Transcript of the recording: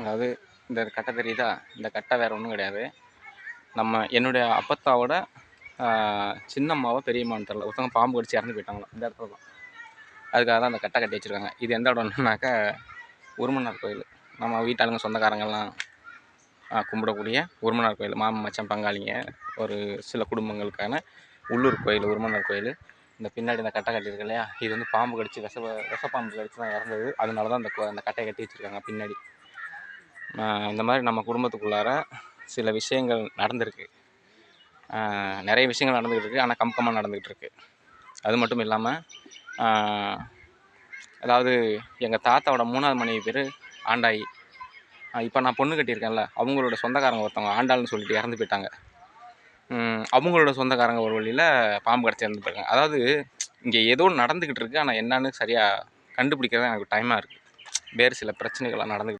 அதாவது இந்த கட்டை தெரியுதா? இந்த கட்டை வேறு ஒன்றும் கிடையாது. என்னுடைய அப்பத்தாவோட சின்னம்மாவோ பெரியம்மான்னு தெரில, ஒருத்தவங்க பாம்பு கடிச்சு இறந்து போயிட்டாங்களாம் இந்த இடத்துல தான். அதுக்காக தான் அந்த கட்டை கட்டி வச்சுருக்காங்க. இது எந்த இடம்னாக்கா உருமனார் கோயில். நம்ம வீட்டாளுங்க சொந்தக்காரங்கள்லாம் கும்பிடக்கூடிய உருமனார் கோயில். மாமன் மச்சான் பங்காளிங்க ஒரு சில குடும்பங்களுக்கான உள்ளூர் கோயில் உருமனார் கோயில். இந்த பின்னாடி இந்த கட்டை கட்டியிருக்கு இல்லையா, இது வந்து பாம்பு கடிச்சு விஷப்பாம்பு கடிச்சு தான் இறந்தது. அதனால தான் அந்த கட்டையை கட்டி வச்சுருக்காங்க பின்னாடி. இந்த மாதிரி நம்ம குடும்பத்துக்குள்ளார சில விஷயங்கள் நடந்திருக்கு. நிறைய விஷயங்கள் நடந்துக்கிட்டு இருக்குது. ஆனால் கம்கமாக நடந்துக்கிட்டு இருக்குது. அது மட்டும் இல்லாமல் அதாவது எங்கள் தாத்தாவோட 3வது மனைவி பேர் ஆண்டாயி. இப்போ நான் பொண்ணு கட்டியிருக்கேன்ல, அவங்களோட சொந்தக்காரங்க ஒருத்தவங்க ஆண்டாள்னு சொல்லிட்டு இறந்து போயிட்டாங்க. அவங்களோட சொந்தக்காரங்க ஒரு வழியில் பாம்பு கடிச்சு இறந்து போயிருக்காங்க. அதாவது இங்கே ஏதோ நடந்துக்கிட்டு இருக்குது. ஆனால் என்னன்னு சரியாக கண்டுபிடிக்கிறது எனக்கு டைமாக இருக்குது. வேறு சில பிரச்சனைகள்லாம் நடந்துக்கிட்டு